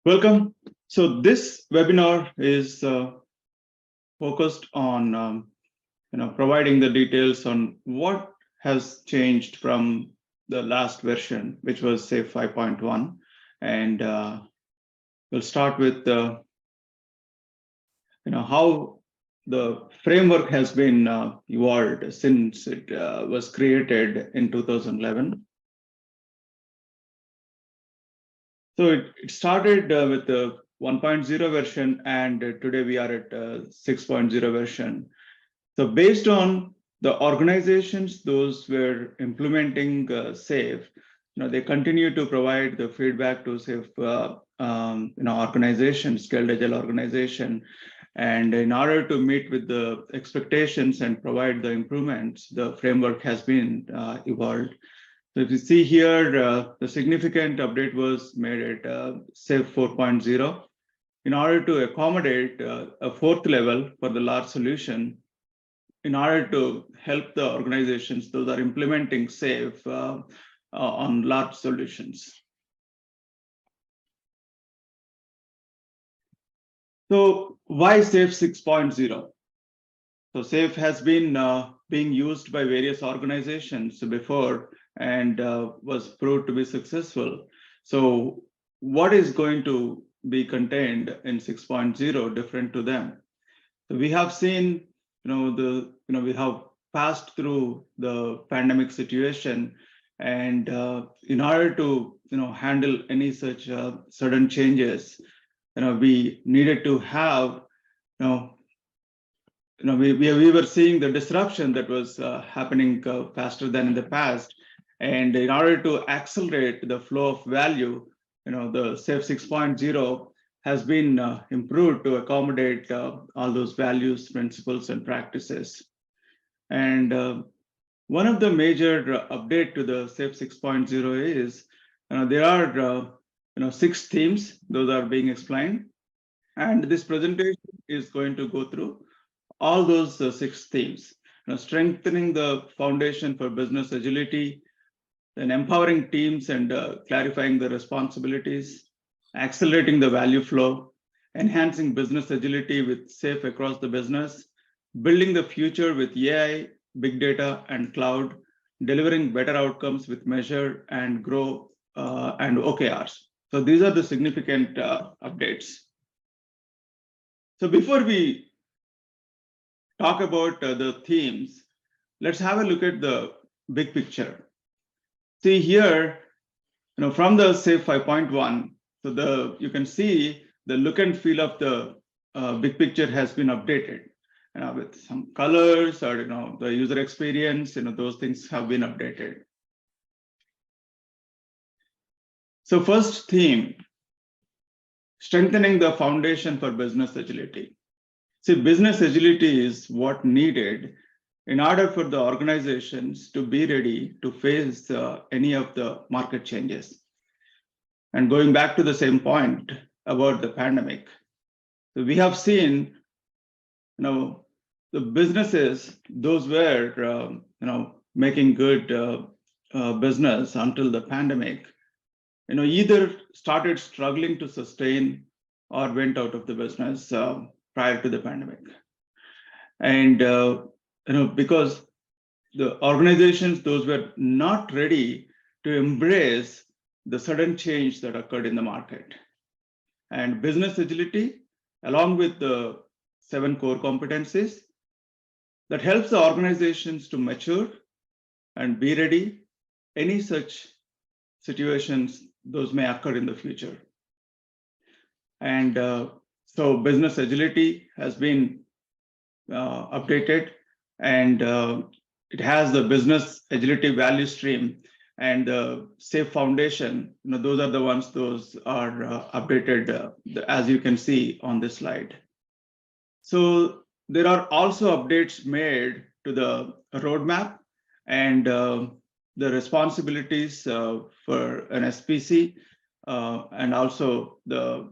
Welcome. So this webinar is focused on providing the details on what has changed from the last version, which was SAFe 5.1, and we'll start with how the framework has been evolved since it was created in 2011. So it started with the 1.0 version, and today we are at 6.0 version. So based on the organizations, those were implementing SAFe, they continue to provide the feedback to SAFe, organization, scaled agile organization. And in order to meet with the expectations and provide the improvements, the framework has been evolved. So if you see here, the significant update was made at SAFe 4.0 in order to accommodate a fourth level for the large solution, in order to help the organizations, those are implementing SAFe on large solutions. So why SAFe 6.0? So SAFe has been being used by various organizations before and was proved to be successful. So what is going to be contained in 6.0 different to them? So we have seen, we have passed through the pandemic situation, and in order to, handle any such sudden changes, we needed to have, we were seeing the disruption that was happening faster than in the past. And in order to accelerate the flow of value, the SAFe 6.0 has been improved to accommodate all those values, principles, and practices. And one of the major update to the SAFe 6.0 is there are 6 themes, those are being explained. And this presentation is going to go through all those 6 themes, strengthening the foundation for business agility, then empowering teams and clarifying the responsibilities, accelerating the value flow, enhancing business agility with SAFe across the business, building the future with AI, big data, and cloud, delivering better outcomes with measure and grow and OKRs. So these are the significant updates. So before we talk about the themes, let's have a look at the big picture. See here, from the SAFe 5.1, so you can see the look and feel of the big picture has been updated, with some colors or the user experience, those things have been updated. So first theme, strengthening the foundation for business agility. See, business agility is what needed in order for the organizations to be ready to face any of the market changes. And going back to the same point about the pandemic, so we have seen, the businesses, those were, making good business until the pandemic, either started struggling to sustain or went out of the business prior to the pandemic. And because the organizations, those were not ready to embrace the sudden change that occurred in the market. And business agility, along with the 7 core competencies, that helps the organizations to mature and be ready any such situations those may occur in the future. And so business agility has been updated, and it has the business agility value stream and the SAFe foundation. Those are the ones, those are updated as you can see on this slide. So there are also updates made to the roadmap and the responsibilities for an SPC, and also the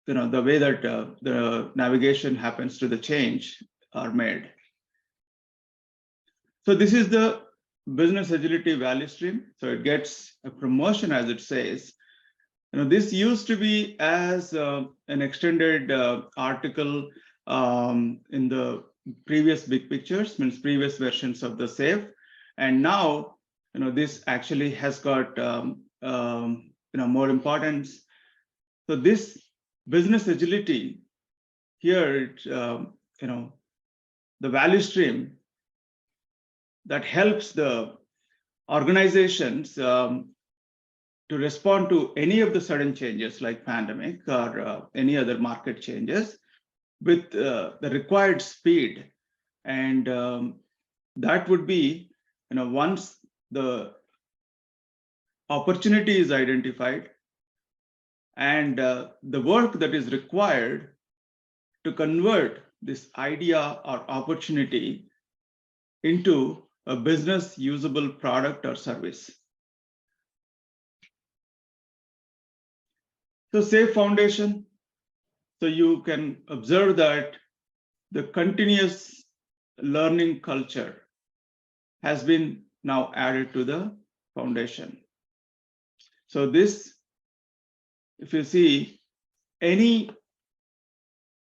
way that the navigation happens to the change are made. So this is the business agility value stream. So it gets a promotion, as it says, This used to be as an extended article in the previous big pictures, means previous versions of the SAFe, and now this actually has got more importance. So this business agility here, the value stream that helps the organizations to respond to any of the sudden changes like pandemic or any other market changes with the required speed. And that would be, once the opportunity is identified and the work that is required to convert this idea or opportunity into a business usable product or service. So SAFe Foundation, so you can observe that the continuous learning culture has been now added to the foundation. So this, if you see any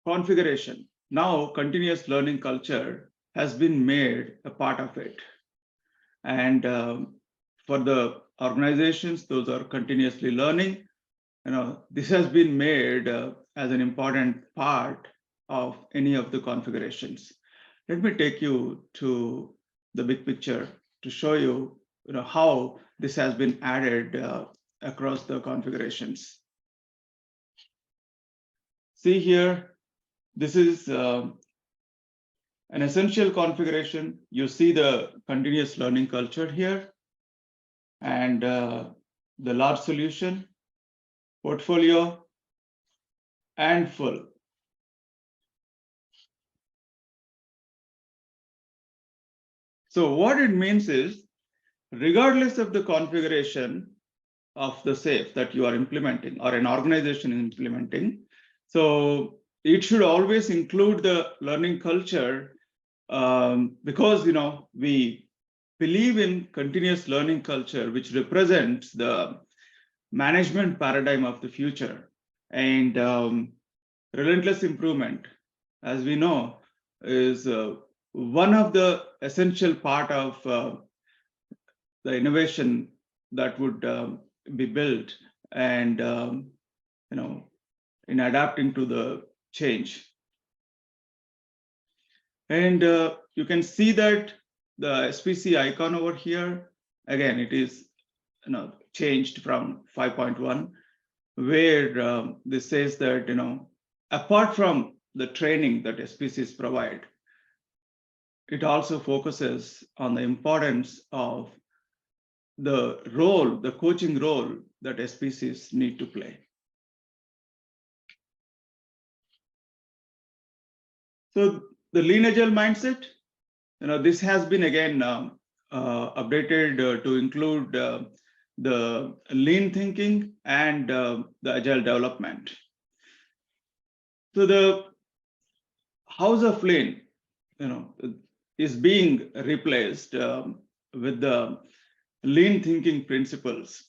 configuration, now continuous learning culture has been made a part of it. And for the organizations, those are continuously learning. This has been made as an important part of any of the configurations. Let me take you to the big picture to show you, how this has been added across the configurations. See here, this is an essential configuration. You see the continuous learning culture here, and the large solution, portfolio, and full. So what it means is, regardless of the configuration of the SAFe that you are implementing or an organization is implementing, so it should always include the learning culture because we believe in continuous learning culture, which represents the management paradigm of the future. And relentless improvement, as we know, is one of the essential part of the innovation that would be built and in adapting to the change. And you can see that the SPC icon over here, again, it is changed from 5.1, where this says that apart from the training that SPCs provide, it also focuses on the importance of the role, the coaching role that SPCs need to play. So the Lean-Agile mindset, this has been again updated to include the lean thinking and the agile development. So the house of lean, is being replaced with the lean thinking principles.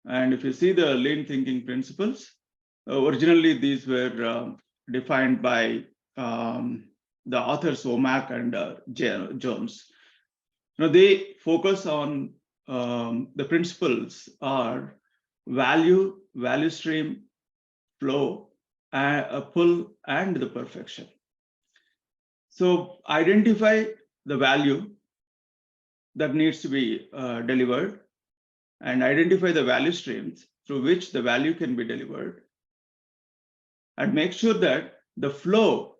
And if you see the lean thinking principles, originally these were defined by the authors Womack and Jones. They focus on the principles are value stream, flow, pull, and the perfection. So identify the value that needs to be delivered and identify the value streams through which the value can be delivered, and make sure that the flow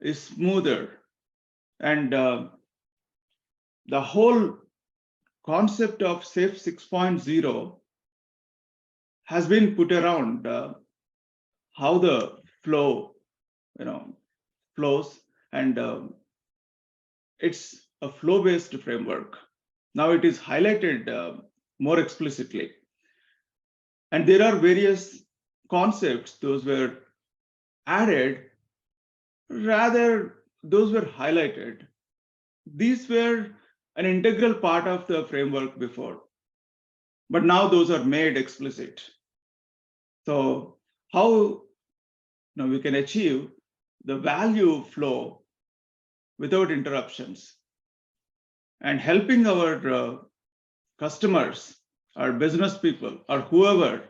is smoother. And the whole concept of SAFe 6.0 has been put around how the flow flows, and it's a flow-based framework. Now it is highlighted more explicitly. And there are various concepts, those were added, rather those were highlighted. These were an integral part of the framework before, but now those are made explicit. So how we can achieve the value flow without interruptions and helping our customers, our business people, or whoever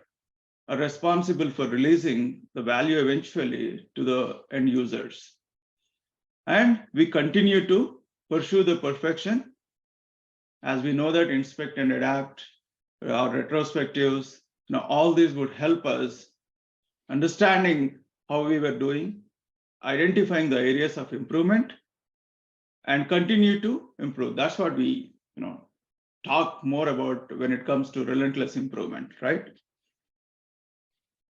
are responsible for releasing the value eventually to the end users. And we continue to pursue the perfection, as we know that inspect and adapt, our retrospectives, all these would help us understanding how we were doing, identifying the areas of improvement, and continue to improve. That's what we talk more about when it comes to relentless improvement, right?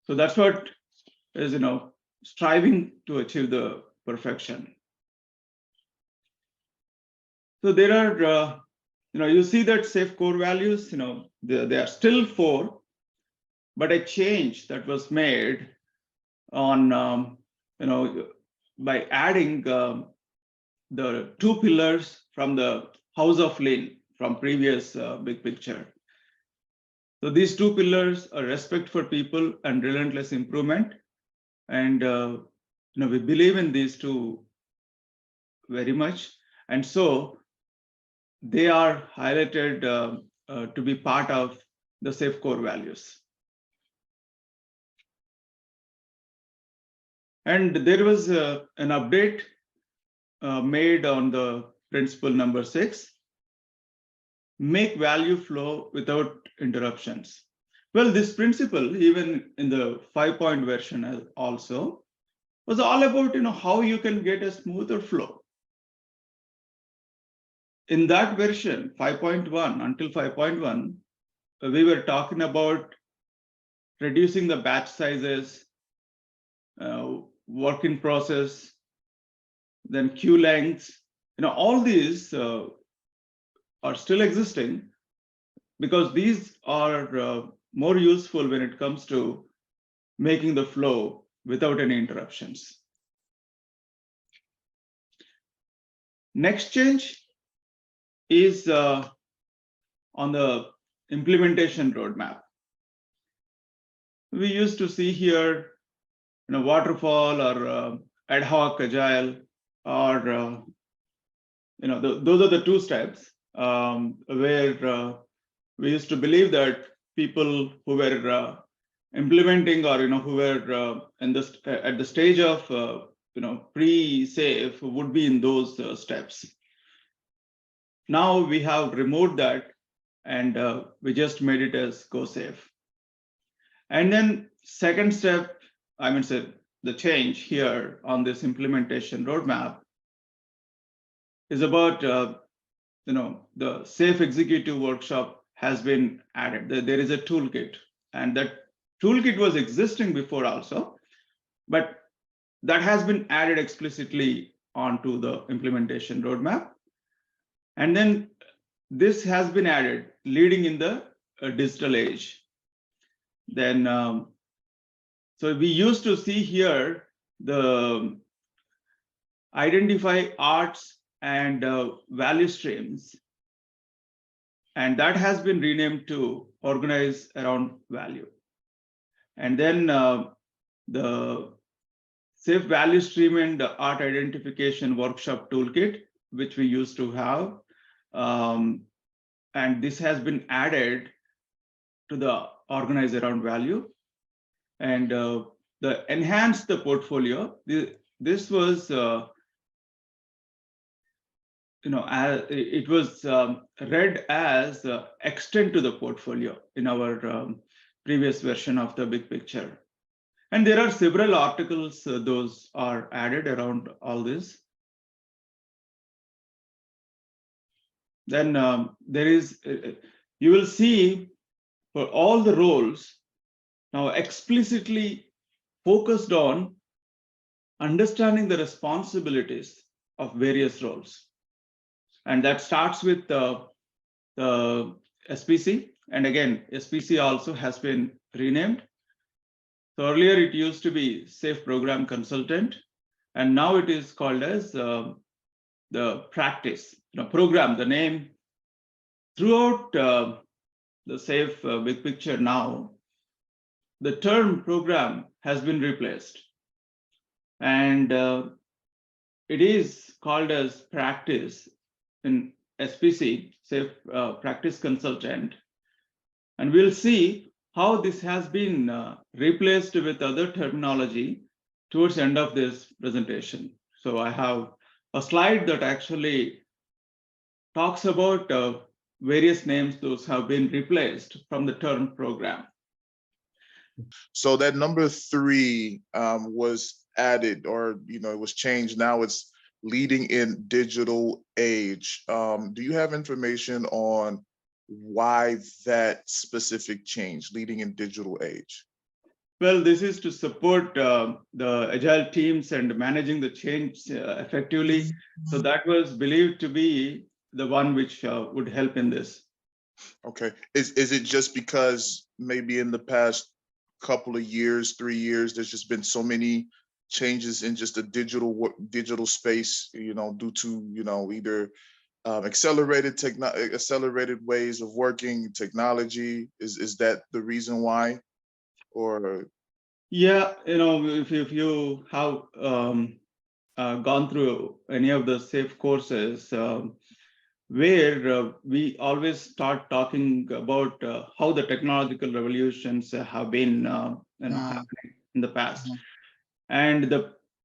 So that's what is striving to achieve the perfection. So there are you see that SAFe core values, they are still 4, but a change that was made on by adding the 2 pillars from the House of Lean from previous big picture. So these 2 pillars are respect for people and relentless improvement, and we believe in these 2 very much, and so they are highlighted to be part of the SAFe core values. And there was an update made on the principle number 6, make value flow without interruptions. Well, this principle, even in the 5-point version also, was all about how you can get a smoother flow. In that version, 5.1 until 5.1, we were talking about reducing the batch sizes, work in process, then queue lengths. All these are still existing because these are more useful when it comes to making the flow without any interruptions. Next change is on the implementation roadmap. We used to see here, waterfall or ad hoc agile, or those are the 2 steps where we used to believe that people who were implementing or who were at the stage of pre-SAFe would be in those steps. Now we have removed that, and we just made it as go SAFe. And then second step, the change here on this implementation roadmap is about the SAFe executive workshop has been added. There is a toolkit, and that toolkit was existing before also, but that has been added explicitly onto the implementation roadmap. And then this has been added leading in the digital age. Then, so we used to see here the identify arts and value streams, and that has been renamed to organize around value. And then the SAFe value stream and art identification workshop toolkit, which we used to have, and this has been added to the organize around value. And the enhance the portfolio, this was it was read as extend to the portfolio in our previous version of the big picture. And there are several articles, those are added around all this. Then there is, you will see for all the roles now explicitly focused on understanding the responsibilities of various roles. And that starts with the SPC. And again, SPC also has been renamed. So earlier it used to be SAFe Program Consultant, and now it is called as the practice program. The name throughout the SAFe big picture now, the term program has been replaced, and it is called as practice in SPC, safe practice consultant. And we'll see how this has been replaced with other terminology towards the end of this presentation. So I have a slide that actually talks about various names those have been replaced from the term program. So that number 3 was added, or it was changed. Now it's leading in digital age. Do you have information on why that specific change, leading in digital age? Well, this is to support the agile teams and managing the change effectively. So that was believed to be the one which would help in this. Okay. Is it just because maybe in the past couple of years, 3 years, there's just been so many changes in just the digital space, due to, either accelerated ways of working, technology? Is that the reason why? Or Yeah, if you have gone through any of the SAFe courses, where we always start talking about how the technological revolutions have been happening in the past, and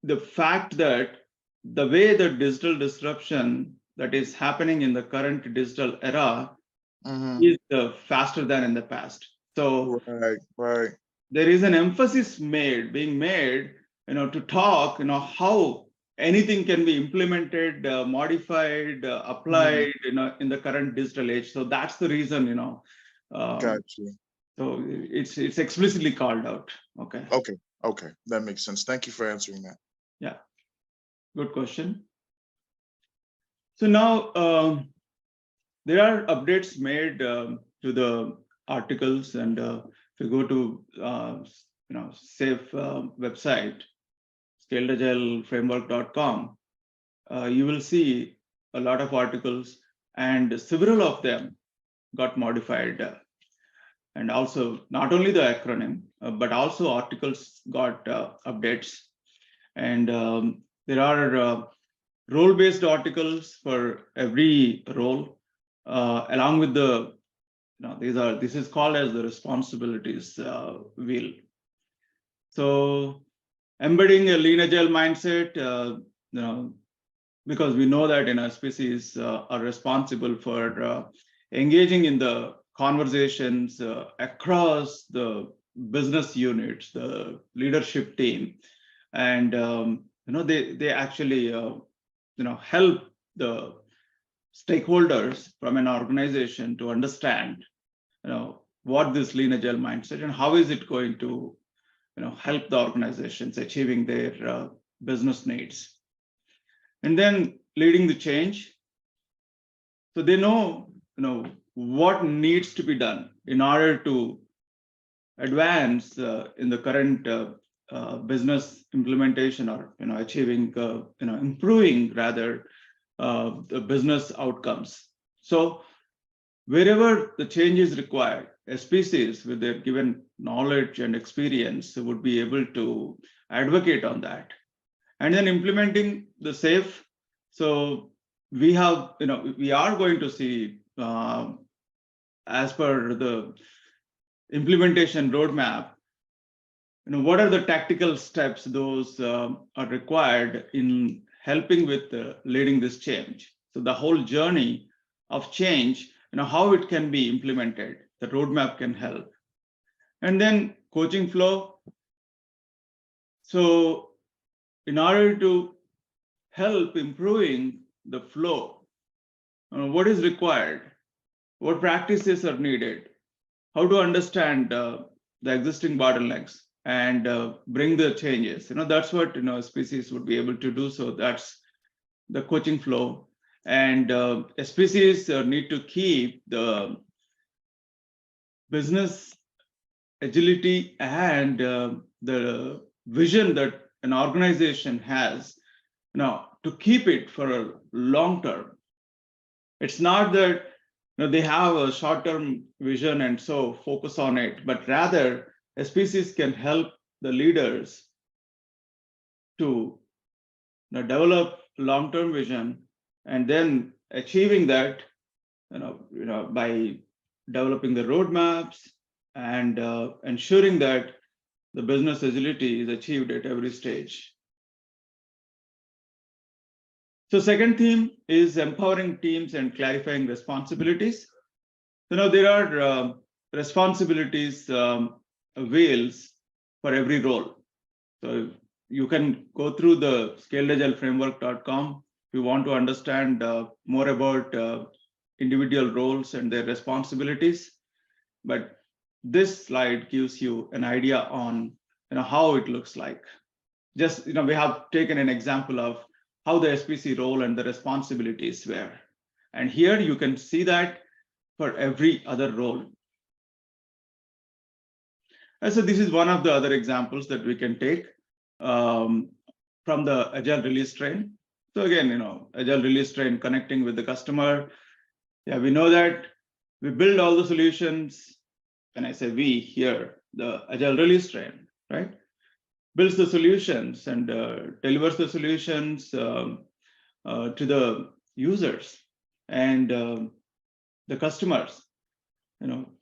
the fact that the way the digital disruption that is happening in the current digital era is faster than in the past. So right. there is an emphasis being made, to talk, how anything can be implemented, modified, applied, in the current digital age. So that's the reason, Got you. so it's explicitly called out. Okay. Okay, that makes sense. Thank you for answering that. Yeah, good question. So now there are updates made to the articles, and if you go to SAFe website, ScaleAgileFramework.com, you will see a lot of articles, and several of them got modified. And also not only the acronym, but also articles got updates. And there are role-based articles for every role, along with the, this is called as the responsibilities wheel. So embedding a lean agile mindset, because we know that SPCs are responsible for engaging in the conversations across the business units, the leadership team, and they actually help the stakeholders from an organization to understand what this lean agile mindset and how is it going to help the organizations achieving their business needs. And then leading the change, so they know what needs to be done in order to advance in the current business implementation, or achieving improving rather the business outcomes. So wherever the change is required, SPCs with their given knowledge and experience would be able to advocate on that. And then implementing the SAFe. So we have, we are going to see, as per the implementation roadmap, what are the tactical steps those are required in helping with leading this change. So the whole journey of change, how it can be implemented, the roadmap can help. And then coaching flow. So in order to help improving the flow, what is required, what practices are needed, how to understand the existing bottlenecks and bring the changes. That's what SPCs would be able to do. So that's the coaching flow. And SPCs need to keep the business agility and the vision that an organization has, to keep it for a long term. It's not that they have a short-term vision and so focus on it, but rather SPCs can help the leaders to develop long-term vision, and then achieving that, by developing the roadmaps and ensuring that the business agility is achieved at every stage. So second theme is empowering teams and clarifying responsibilities. There are responsibilities wheels for every role. So you can go through the scaledagileFramework.com if you want to understand more about individual roles and their responsibilities. But this slide gives you an idea on how it looks like. Just we have taken an example of how the SPC role and the responsibilities were. And here you can see that for every other role. And so this is one of the other examples that we can take from the Agile release train. So again, Agile release train connecting with the customer. Yeah, we know that we build all the solutions. When I say we here, the Agile release train, right? Builds the solutions and delivers the solutions to the users and the customers.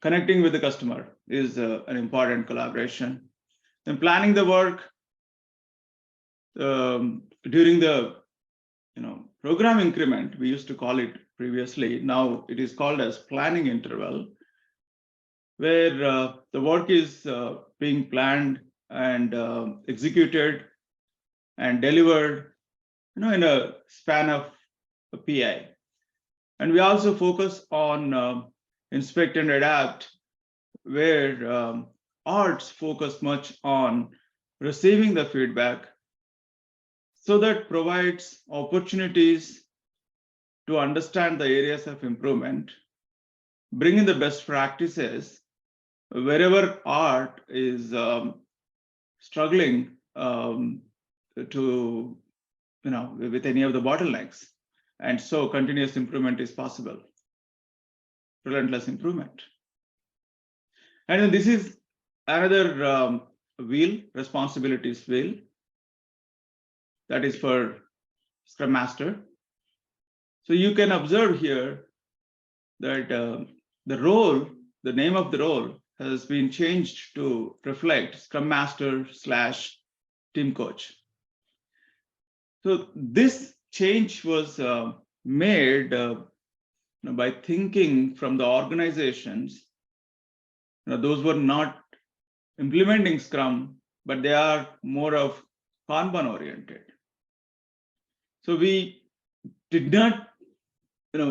Connecting with the customer is an important collaboration. Then planning the work during the program increment, we used to call it previously. Now it is called as planning interval, where the work is being planned and executed and delivered, in a span of a PI. And we also focus on inspect and adapt, where arts focus much on receiving the feedback, so that provides opportunities to understand the areas of improvement, bring in the best practices wherever art is struggling to, with any of the bottlenecks. And so continuous improvement is possible, relentless improvement. And then this is another wheel, responsibilities wheel, that is for Scrum Master. So you can observe here that the role, the name of the role has been changed to reflect Scrum Master / Team Coach. So this change was made by thinking from the organizations. Those were not implementing Scrum, but they are more of Kanban oriented. So we did not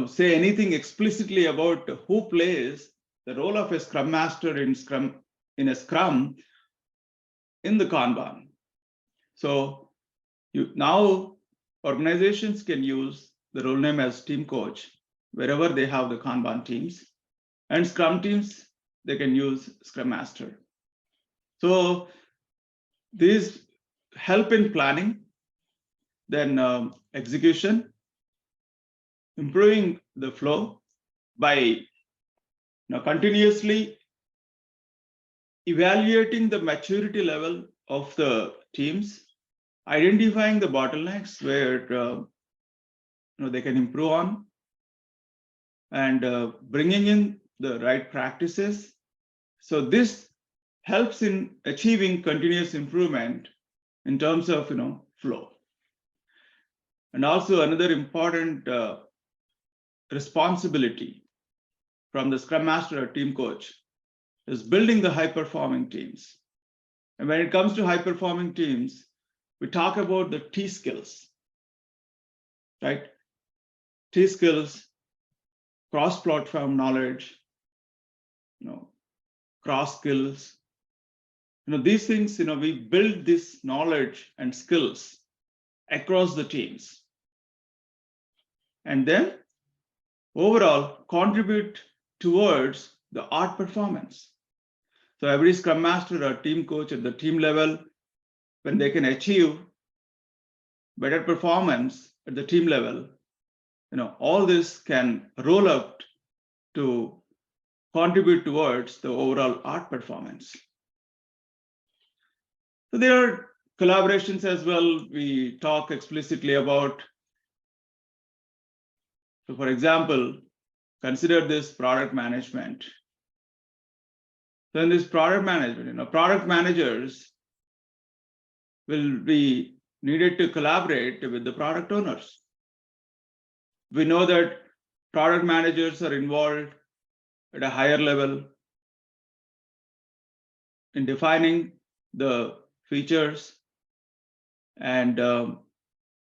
say anything explicitly about who plays the role of a Scrum Master in a Scrum in the Kanban. So now organizations can use the role name as Team Coach wherever they have the Kanban teams, and Scrum teams, they can use Scrum Master. So these help in planning, then execution, improving the flow by continuously evaluating the maturity level of the teams, identifying the bottlenecks where they can improve on, and bringing in the right practices. So this helps in achieving continuous improvement in terms of flow. And also another important responsibility from the Scrum Master or Team Coach is building the high-performing teams. And when it comes to high-performing teams, we talk about the T skills, right? T skills, cross-platform knowledge, cross skills. These things, we build this knowledge and skills across the teams. And then overall contribute towards the art performance. So every Scrum Master or Team Coach at the team level, when they can achieve better performance at the team level, all this can roll up to contribute towards the overall art performance. So there are collaborations as well. We talk explicitly about, so for example, consider this product management. So in this product management, product managers will be needed to collaborate with the product owners. We know that product managers are involved at a higher level in defining the features, and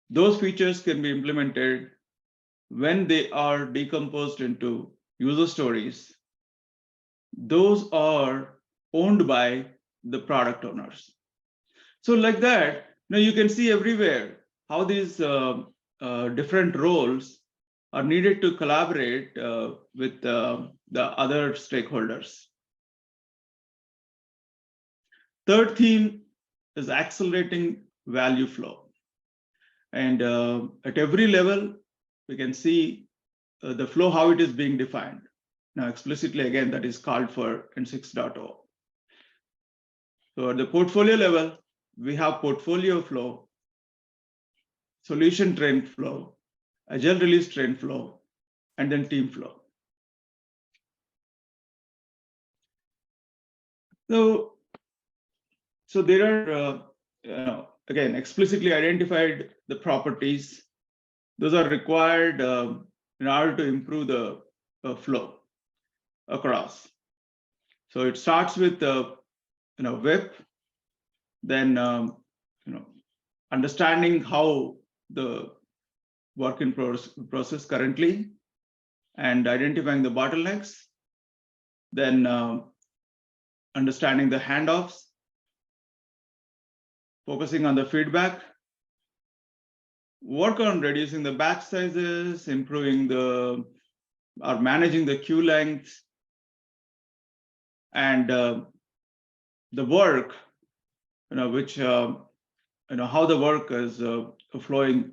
those features can be implemented when they are decomposed into user stories. Those are owned by the product owners. So like that, you can see everywhere how these different roles are needed to collaborate with the other stakeholders. Third theme is accelerating value flow. And at every level, we can see the flow, how it is being defined. Now, explicitly, again, that is called for in 6.0. So at the portfolio level, we have portfolio flow, solution train flow, agile release train flow, and then team flow. So there are, again, explicitly identified the properties. Those are required in order to improve the flow across. So it starts with WIP, then understanding how the work in process currently, and identifying the bottlenecks, then understanding the handoffs, focusing on the feedback, work on reducing the batch sizes, improving or managing the queue length, and the work, which how the work is flowing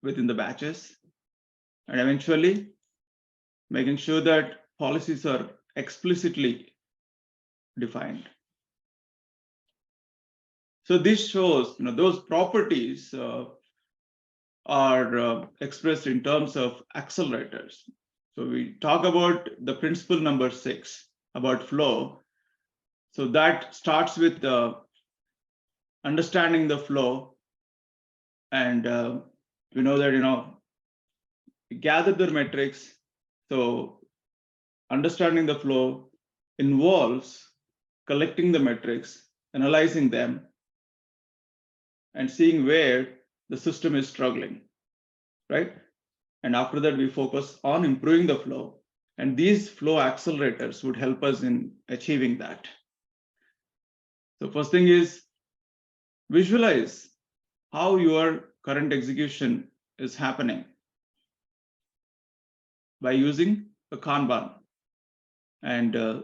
within the batches, and eventually making sure that policies are explicitly defined. So this shows those properties are expressed in terms of accelerators. So we talk about the principle number 6 about flow. So that starts with understanding the flow, and we know that gather the metrics. So understanding the flow involves collecting the metrics, analyzing them, and seeing where the system is struggling, right? And after that, we focus on improving the flow. And these flow accelerators would help us in achieving that. So first thing is visualize how your current execution is happening by using a Kanban. And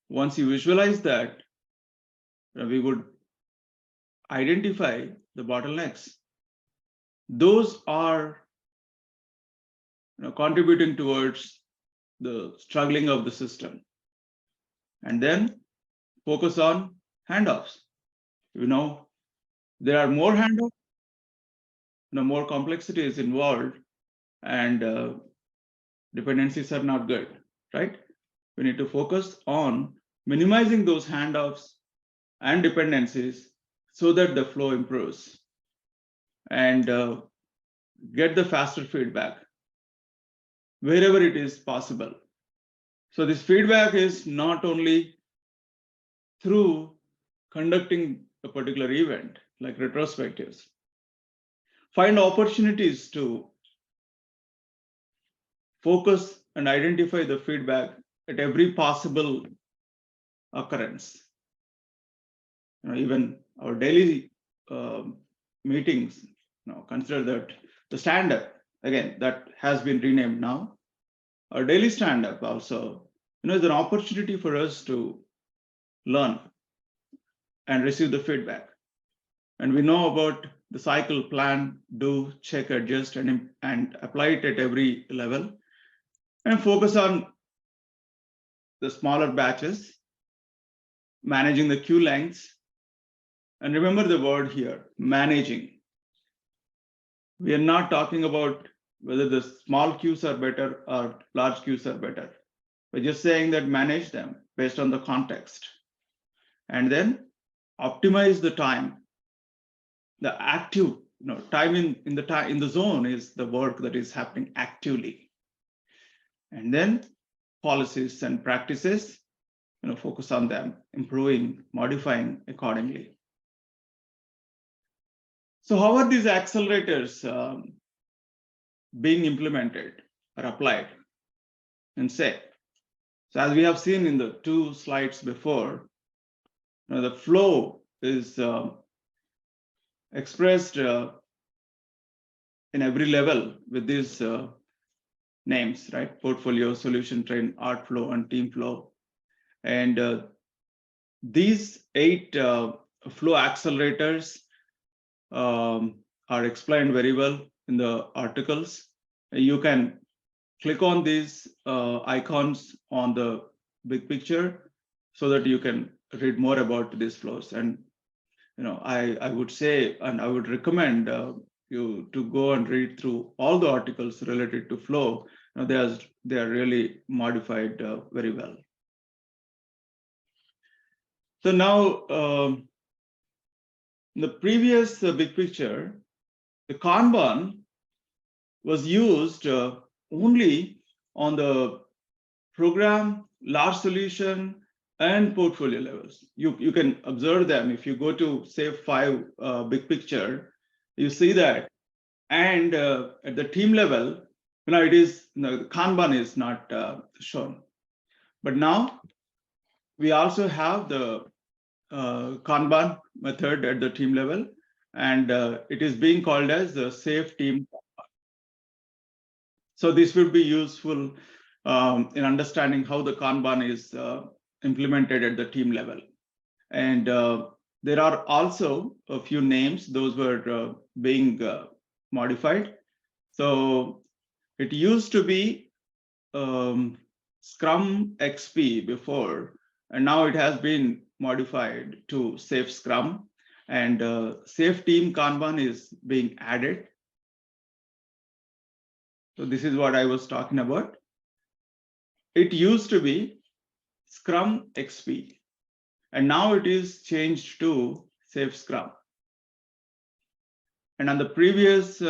once you visualize that, we would identify the bottlenecks. Those are contributing towards the struggling of the system. And then focus on handoffs. There are more handoffs, more complexity is involved, and dependencies are not good, right? We need to focus on minimizing those handoffs and dependencies so that the flow improves, and get the faster feedback wherever it is possible. So this feedback is not only through conducting a particular event like retrospectives. Find opportunities to focus and identify the feedback at every possible occurrence. Even our daily meetings, consider that the stand-up, again, that has been renamed now. Our daily stand-up also, is an opportunity for us to learn and receive the feedback. And we know about the cycle: plan, do, check, adjust, and apply it at every level. And focus on the smaller batches, managing the queue lengths, And remember the word here, managing. We are not talking about whether the small queues are better or large queues are better. We're just saying that manage them based on the context. And then optimize the time. The active, time in the zone is the work that is happening actively. And then policies and practices, focus on them, improving, modifying accordingly. So how are these accelerators being implemented or applied in SAFe? So as we have seen in the 2 slides before, the flow is expressed in every level with these names, right? Portfolio, solution train, art flow, and team flow. And these 8 flow accelerators are explained very well in the articles. You can click on these icons on the big picture so that you can read more about these flows. And I would say, and I would recommend you to go and read through all the articles related to flow. They are really modified very well. So now, in the previous big picture, the Kanban was used only on the program, large solution, and portfolio levels. You can observe them if you go to SAFe 5 big picture, you see that. And at the team level, it is, Kanban is not shown. But now we also have the Kanban method at the team level, and it is being called as the SAFe team. So this would be useful in understanding how the Kanban is implemented at the team level. And there are also a few names, those were being modified. So it used to be Scrum XP before, and now it has been modified to SAFe Scrum, and SAFe Team Kanban is being added. So this is what I was talking about. It used to be Scrum XP, and now it is changed to SAFe Scrum. And on the previous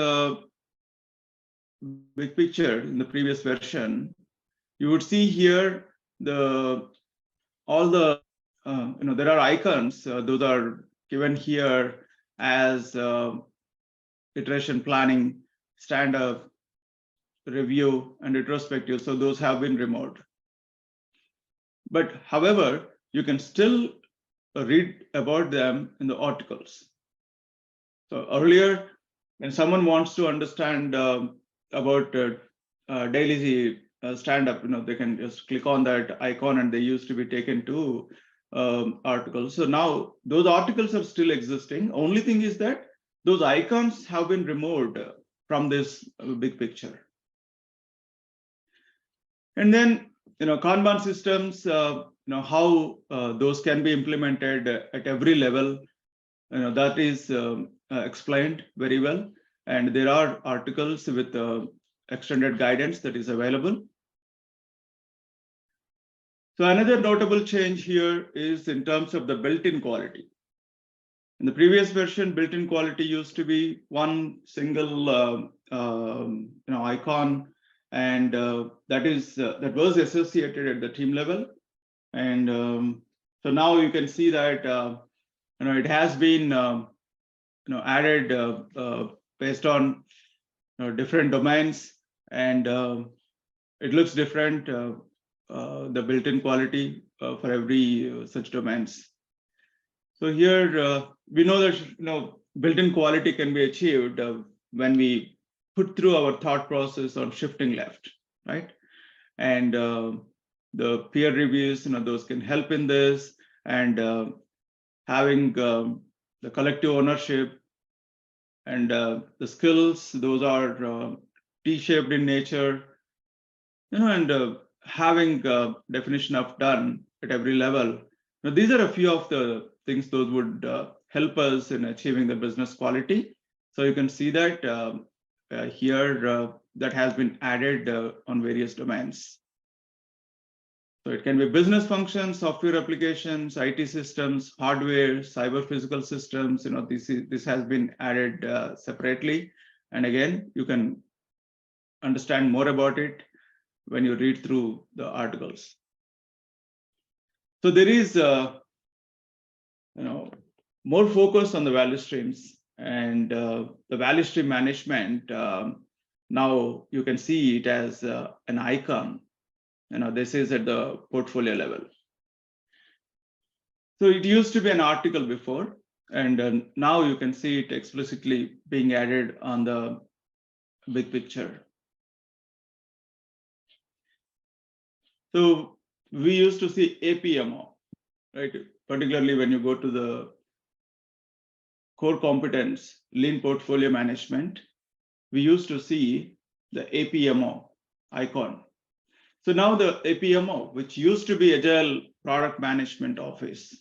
big picture, in the previous version, you would see here all the there are icons. Those are given here as iteration planning, stand-up, review, and retrospective. So those have been removed. But however, you can still read about them in the articles. So earlier, when someone wants to understand about daily stand-up, they can just click on that icon, and they used to be taken to articles. So now those articles are still existing. Only thing is that those icons have been removed from this big picture. And then, Kanban systems, how those can be implemented at every level, that is explained very well. And there are articles with extended guidance that is available. So another notable change here is in terms of the built-in quality. In the previous version, built-in quality used to be one single icon, and that was associated at the team level. And so now you can see that it has been added based on different domains, and it looks different, the built-in quality for every such domains. So here we know that built-in quality can be achieved when we put through our thought process on shifting left, right? And the peer reviews, those can help in this, and having the collective ownership and the skills, those are T-shaped in nature, and having definition of done at every level, Now, these are a few of the things those would help us in achieving the business quality. So you can see that here that has been added on various domains. So it can be business functions, software applications, IT systems, hardware, cyber physical systems. This has been added separately. And again, you can understand more about it when you read through the articles. So there is more focus on the value streams and the value stream management. Now you can see it as an icon. This is at the portfolio level. So it used to be an article before, and now you can see it explicitly being added on the big picture. So we used to see APMO, right? Particularly when you go to the core competence, lean portfolio management, we used to see the APMO icon. So now the APMO, which used to be Agile Product Management Office,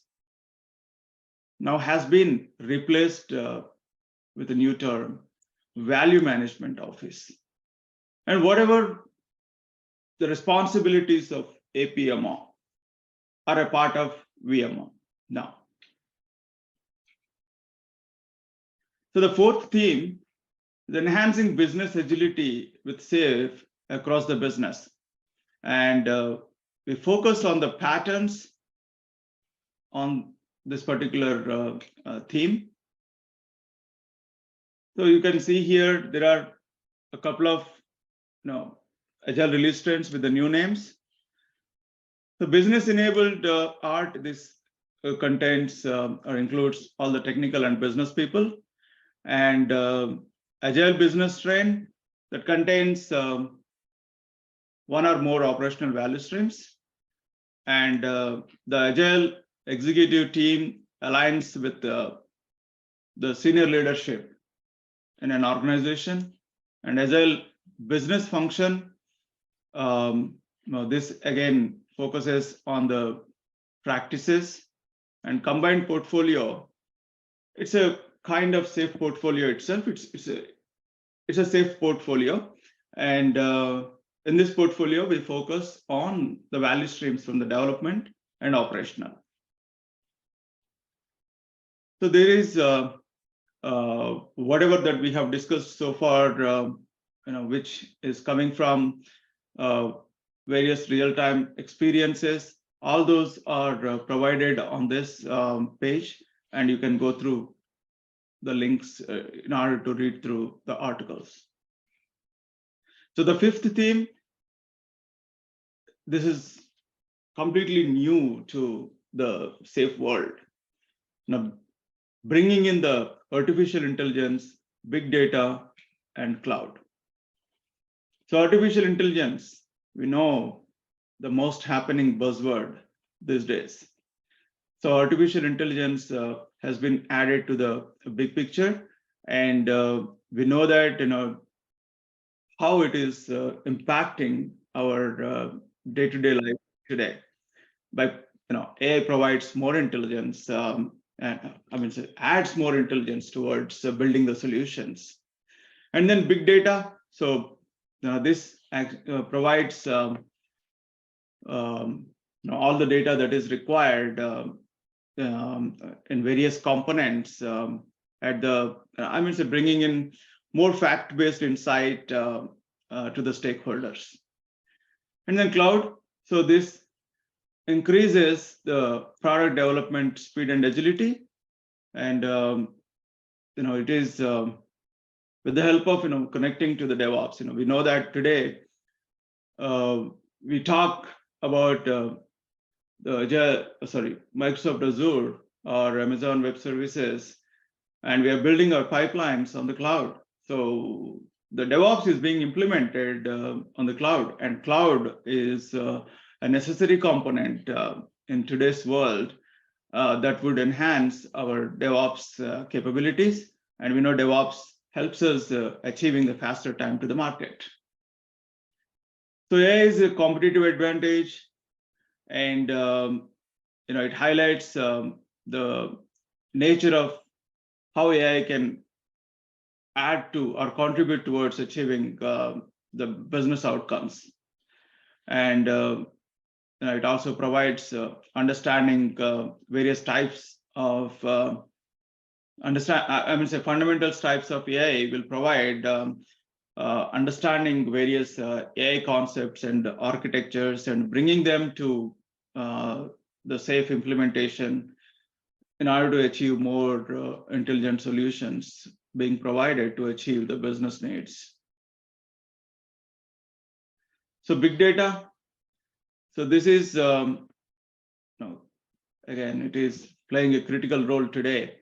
now has been replaced with a new term, Value Management Office. And whatever the responsibilities of APMO are a part of VMO now. So the fourth theme is enhancing business agility with SAFe across the business. And we focused on the patterns on this particular theme. So you can see here, there are a couple of Agile release trends with the new names. The business enabled art, this contains or includes all the technical and business people. And Agile business trend that contains one or more operational value streams. And the Agile executive team aligns with the senior leadership in an organization. And Agile business function, this again focuses on the practices. And combined portfolio, it's a kind of SAFe portfolio itself. It's a SAFe portfolio. And in this portfolio, we focus on the value streams from the development and operational. So there is whatever that we have discussed so far, which is coming from various real-time experiences. All those are provided on this page, and you can go through the links in order to read through the articles. So the fifth theme, this is completely new to the SAFe world. Now, bringing in the artificial intelligence, big data, and cloud. So artificial intelligence, we know the most happening buzzword these days. So artificial intelligence has been added to the big picture, and we know that how it is impacting our day-to-day life today. By AI provides more intelligence, adds more intelligence towards building the solutions, and then big data. So this provides all the data that is required in various components bringing in more fact-based insight to the stakeholders. And then cloud, so this increases the product development speed and agility, and it is with the help of connecting to the DevOps. We know that today we talk about Microsoft Azure or Amazon Web Services, and we are building our pipelines on the cloud. So the DevOps is being implemented on the cloud, and cloud is a necessary component in today's world that would enhance our DevOps capabilities. And we know DevOps helps us achieving the faster time to the market. So AI is a competitive advantage, and it highlights the nature of how AI can add to or contribute towards achieving the business outcomes. And it also provides understanding various types of fundamental types of AI will provide understanding various AI concepts and architectures and bringing them to the safe implementation in order to achieve more intelligent solutions being provided to achieve the business needs. So big data. So this is, again, it is playing a critical role today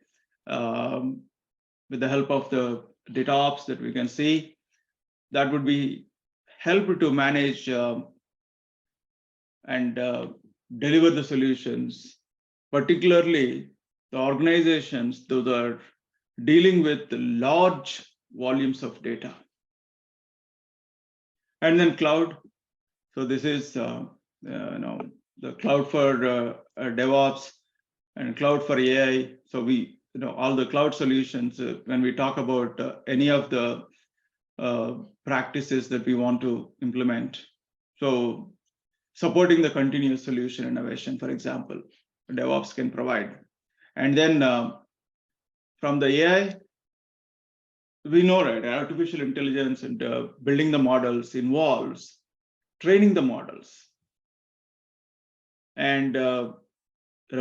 with the help of the data ops that we can see. That would be help to manage and deliver the solutions, particularly the organizations those are dealing with large volumes of data. And then cloud. So this is the cloud for DevOps and cloud for AI. So we, all the cloud solutions, when we talk about any of the practices that we want to implement. So supporting the continuous solution innovation, for example, DevOps can provide. And then from the AI, we know, right, artificial intelligence and building the models involves training the models. And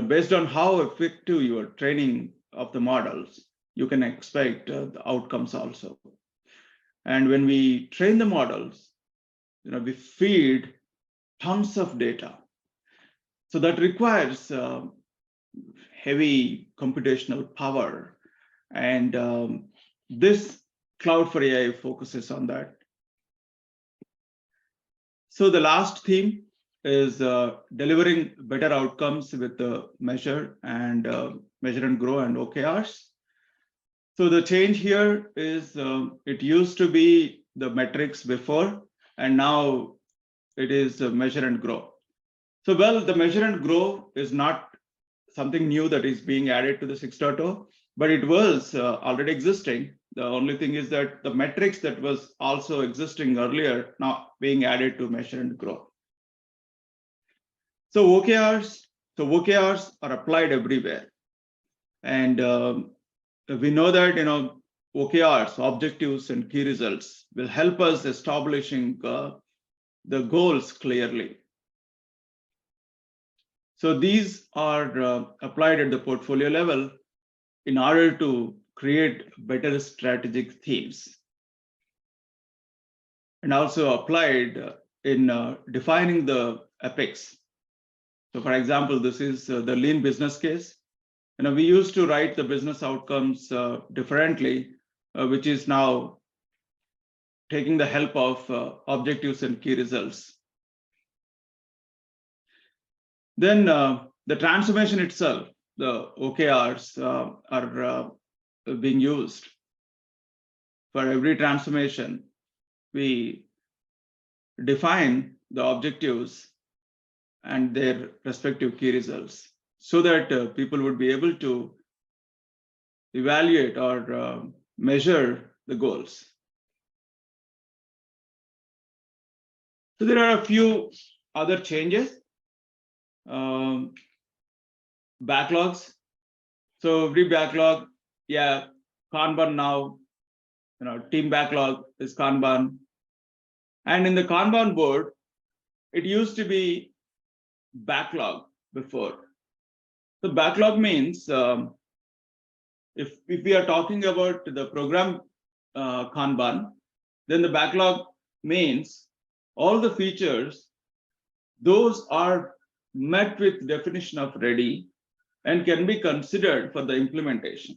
based on how effective your training of the models, you can expect the outcomes also. And when we train the models, we feed tons of data. So that requires heavy computational power. And this cloud for AI focuses on that. So the last theme is delivering better outcomes with the measure and grow and OKRs. So the change here is it used to be the metrics before, and now it is measure and grow. So, well, the measure and grow is not something new that is being added to the 6.0, but it was already existing. The only thing is that the metrics that was also existing earlier now being added to measure and grow. So OKRs are applied everywhere. And we know that, OKRs, objectives and key results, will help us establishing the goals clearly. So these are applied at the portfolio level in order to create better strategic themes, and also applied in defining the epics. So for example, this is the lean business case. We used to write the business outcomes differently, which is now taking the help of objectives and key results. Then the transformation itself, the OKRs are being used. For every transformation, we define the objectives and their respective key results so that people would be able to evaluate or measure the goals. So there are a few other changes. Backlogs. So every backlog, Kanban now, team backlog is Kanban. And in the Kanban board, it used to be backlog before. The backlog means if we are talking about the program Kanban, then the backlog means all the features, those are met with definition of ready and can be considered for the implementation.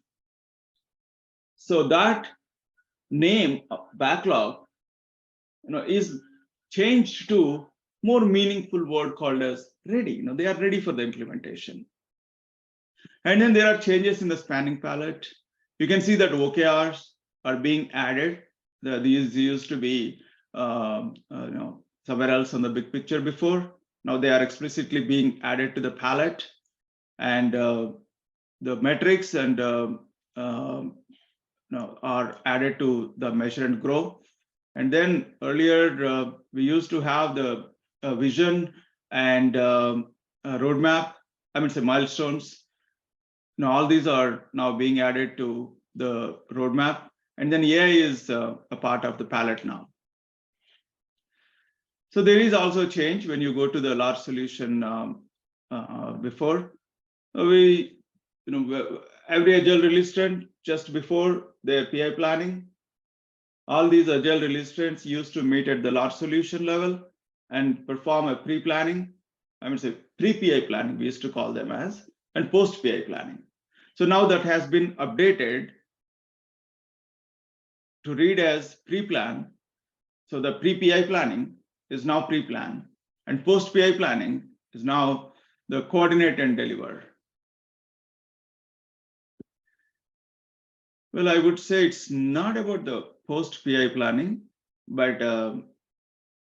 So that name backlog, is changed to more meaningful word called as ready. They are ready for the implementation. And then there are changes in the spanning palette. You can see that OKRs are being added. These used to be somewhere else on the big picture before. Now they are explicitly being added to the palette. and the metrics and are added to the measure and grow. And then earlier we used to have the vision and roadmap, milestones. Now all these are now being added to the roadmap, and then AI is a part of the palette now. So there is also a change when you go to the large solution. Before every agile release sprint, just before their PI planning, all these agile release sprints used to meet at the large solution level and perform a pre-planning. Pre-PI planning, we used to call them as, and post-PI planning. So now that has been updated to read as pre-plan. So the pre-PI planning is now pre-plan, and post-PI planning is now the coordinate and deliver. Well, I would say it's not about the post-PI planning, but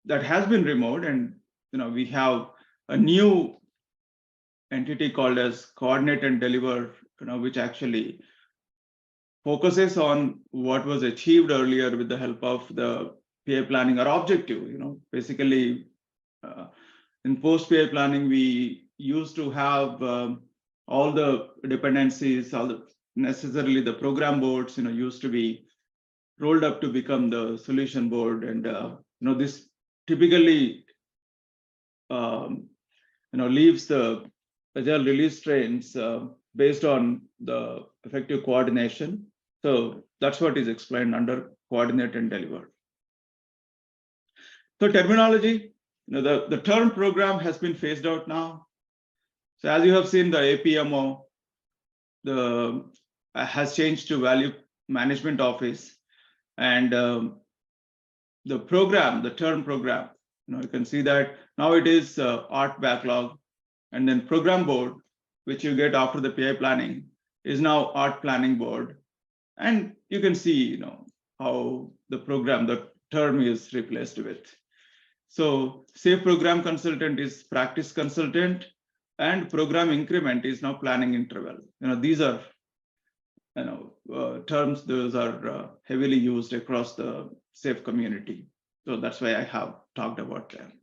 that has been removed, and we have a new entity called as coordinate and deliver, which actually focuses on what was achieved earlier with the help of the PI planning or objective. Basically, in post-PI planning, we used to have all the dependencies, necessarily the program boards, used to be rolled up to become the solution board, and this typically leaves the agile release trains based on the effective coordination. So that's what is explained under coordinate and deliver. So terminology, the term program has been phased out now. So as you have seen, the APMO has changed to Value Management Office, and the program, the term program, you can see that now it is art backlog, and then program board, which you get after the PI planning, is now art planning board. And you can see, how the program, the term is replaced with. So SAFe program consultant is practice consultant, and program increment is now planning interval. These are terms, those are heavily used across the SAFe community. So that's why I have talked about them.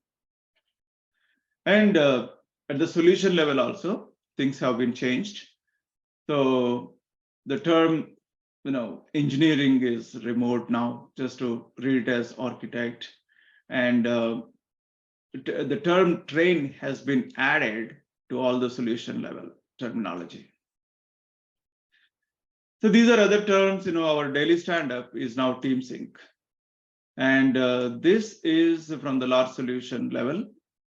And at the solution level also, things have been changed. So the term, engineering is removed now, just to read it as architect. And the term train has been added to all the solution level terminology. So these are other terms. Our daily stand-up is now team sync. And this is from the large solution level,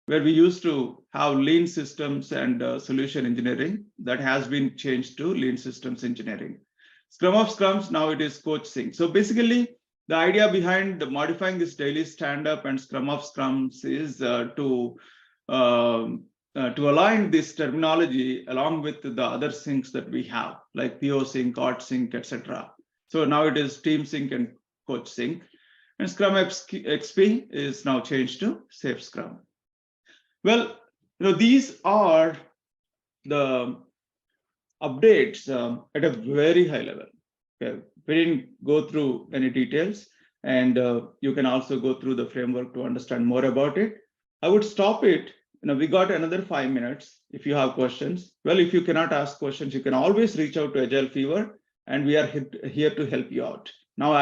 where we used to have lean systems and solution engineering. That has been changed to lean systems engineering. Scrum of Scrums, now it is coach sync. So basically, the idea behind modifying this daily stand-up and Scrum of Scrums is to align this terminology along with the other syncs that we have, like PO sync, art sync, etc. So now it is team sync and coach sync. And Scrum XP is now changed to SAFe Scrum. Well, these are the updates at a very high level. Okay. We didn't go through any details, and you can also go through the framework to understand more about it. I would stop it. We got another 5 minutes if you have questions. Well, if you cannot ask questions, you can always reach out to AgileFever, and we are here to help you out. Now